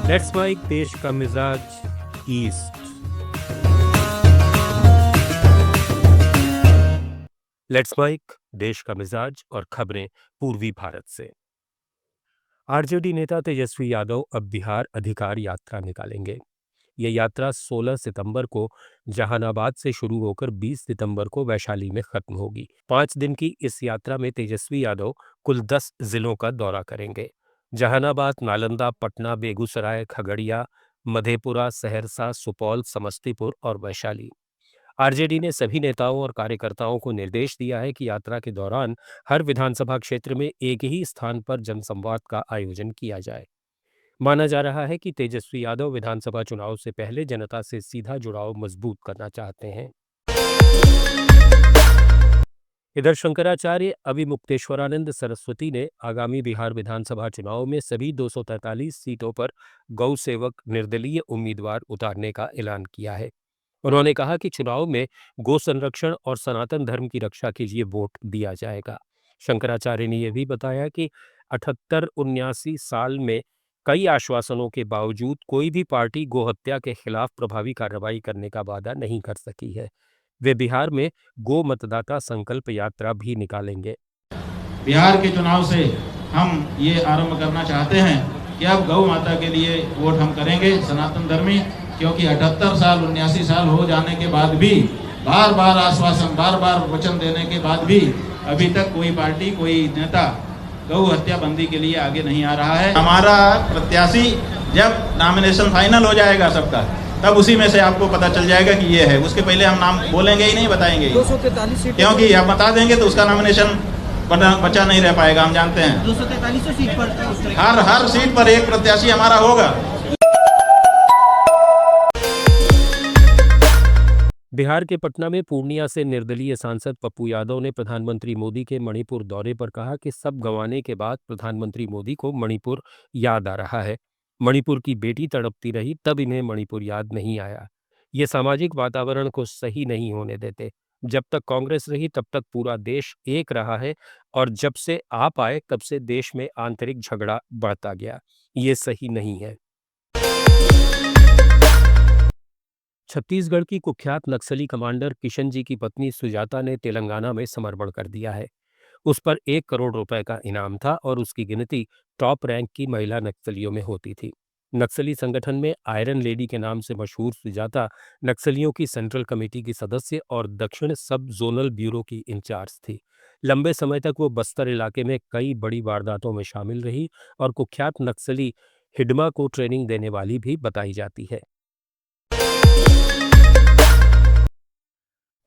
Let's mic देश का मिजाज ईस्ट। लेट्स माइक देश का मिजाज और खबरें पूर्वी भारत से। आरजेडी नेता तेजस्वी यादव अब बिहार अधिकार यात्रा निकालेंगे। ये यात्रा 16 सितंबर को जहानाबाद से शुरू होकर 20 सितंबर को वैशाली में खत्म होगी। 5 दिन की इस यात्रा में तेजस्वी यादव कुल 10 जिलों का दौरा करेंगे। जहानाबाद, नालंदा, पटना, बेगूसराय, खगड़िया, मधेपुरा, सहरसा, सुपौल, समस्तीपुर और वैशाली। आरजेडी ने सभी नेताओं और कार्यकर्ताओं को निर्देश दिया है कि यात्रा के दौरान हर विधानसभा क्षेत्र में एक ही स्थान पर जनसंवाद का आयोजन किया जाए। माना जा रहा है कि तेजस्वी यादव विधानसभा चुनाव से पहले जनता से सीधा जुड़ाव मजबूत करना चाहते हैं। इधर शंकराचार्य अविमुक्तेश्वरानंद सरस्वती ने आगामी बिहार विधानसभा चुनाव में सभी 243 सीटों पर गौ सेवक निर्दलीय उम्मीदवार उतारने का ऐलान किया है। उन्होंने कहा कि चुनाव में गो संरक्षण और सनातन धर्म की रक्षा के लिए वोट दिया जाएगा। शंकराचार्य ने यह भी बताया कि 78-79 साल में कई आश्वासनों के बावजूद कोई भी पार्टी गोहत्या के खिलाफ प्रभावी कार्रवाई करने का वादा नहीं कर सकी है। वे बिहार में गो मतदाता संकल्प यात्रा भी निकालेंगे। बिहार के चुनाव से हम ये आरंभ करना चाहते हैं कि अब गौ माता के लिए वोट हम करेंगे, सनातन धर्मी, क्योंकि 78 साल 79 साल हो जाने के बाद भी बार बार आश्वासन, बार बार वचन देने के बाद भी अभी तक कोई पार्टी, कोई नेता गौ हत्या बंदी के लिए आगे नहीं आ रहा है। हमारा प्रत्याशी जब नॉमिनेशन फाइनल हो जाएगा सबका, तब उसी में से आपको पता चल जाएगा कि ये है। उसके पहले हम नाम बोलेंगे ही नहीं, बताएंगे 243 सीट, क्योंकि आप बता देंगे तो उसका नॉमिनेशन बचा नहीं रह पाएगा। हम जानते हैं 243 सीट पर हर सीट पर एक प्रत्याशी हमारा होगा। बिहार के पटना में पूर्णिया से निर्दलीय सांसद पप्पू यादव ने प्रधानमंत्री मोदी के मणिपुर दौरे पर कहा कि सब गंवाने के बाद प्रधानमंत्री मोदी को मणिपुर याद आ रहा है। मणिपुर की बेटी तड़पती रही, तब इन्हें मणिपुर याद नहीं आया। ये सामाजिक वातावरण को सही नहीं होने देते। जब तक कांग्रेस रही तब तक पूरा देश एक रहा है, और जब से आप आए तब से देश में आंतरिक झगड़ा बढ़ता गया। ये सही नहीं है। छत्तीसगढ़ की कुख्यात नक्सली कमांडर किशन जी की पत्नी सुजाता ने तेलंगाना में समर्पण कर दिया है। उस पर 1 करोड़ रुपए का इनाम था और उसकी गिनती टॉप रैंक की महिला नक्सलियों में होती थी। नक्सली संगठन में आयरन लेडी के नाम से मशहूर सुजाता नक्सलियों की सेंट्रल कमेटी की सदस्य और दक्षिण सब जोनल ब्यूरो की इंचार्ज थी। लंबे समय तक वो बस्तर इलाके में कई बड़ी वारदातों में शामिल रही और कुख्यात नक्सली हिडमा को ट्रेनिंग देने वाली भी बताई जाती है।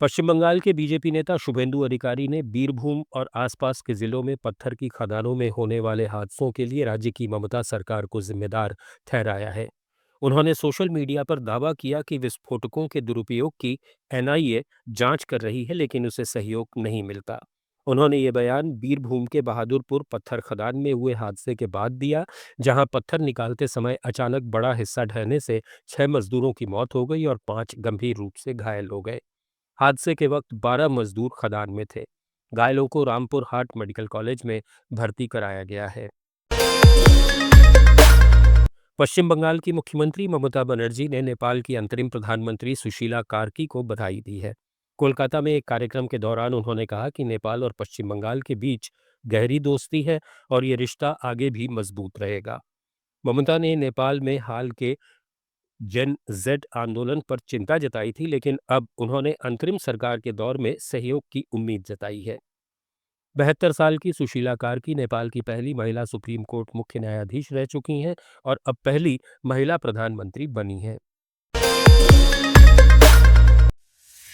पश्चिम बंगाल के बीजेपी नेता शुभेंदु अधिकारी ने बीरभूम और आसपास के जिलों में पत्थर की खदानों में होने वाले हादसों के लिए राज्य की ममता सरकार को जिम्मेदार ठहराया है। उन्होंने सोशल मीडिया पर दावा किया कि विस्फोटकों के दुरुपयोग की एनआईए जांच कर रही है, लेकिन उसे सहयोग नहीं मिलता। उन्होंने ये बयान बीरभूम के बहादुरपुर पत्थर खदान में हुए हादसे के बाद दिया, जहां पत्थर निकालते समय अचानक बड़ा हिस्सा ढहने से 6 मजदूरों की मौत हो गई और 5 गंभीर रूप से घायल हो गए। हादसे के वक्त 12 मजदूर खदान में थे। घायलों को रामपुर हाट मेडिकल कॉलेज में भर्ती कराया गया है। पश्चिम बंगाल की मुख्यमंत्री ममता बनर्जी ने नेपाल की अंतरिम प्रधानमंत्री सुशीला कार्की को बधाई दी है। कोलकाता में एक कार्यक्रम के दौरान उन्होंने कहा कि नेपाल और पश्चिम बंगाल के बीच गहरी दोस्ती है और ये रिश्ता आगे भी मजबूत रहेगा। ममता ने नेपाल में हाल के जेन जेड आंदोलन पर चिंता जताई थी, लेकिन अब उन्होंने अंतरिम सरकार के दौर में सहयोग की उम्मीद जताई है। 72 साल की सुशीला कार्की नेपाल की पहली महिला सुप्रीम कोर्ट मुख्य न्यायाधीश रह चुकी हैं और अब पहली महिला प्रधानमंत्री बनी हैं।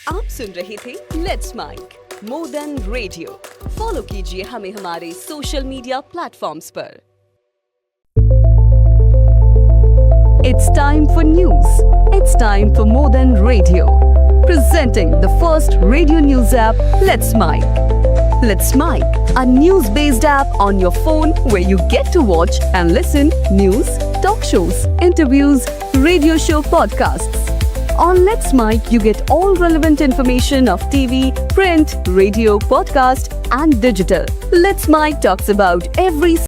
आप सुन रहे थे let's mic more than radio. Follow कीजिए हमें हमारे सोशल मीडिया प्लेटफॉर्म्स पर। It's time for news. It's time for More Than Radio. Presenting the first radio news app, Let's Mic. Let's Mic, a news-based app on your phone where you get to watch and listen news, talk shows, interviews, radio show podcasts. On Let's Mic, you get all relevant information of TV, print, radio, podcast, and digital. Let's Mic talks about every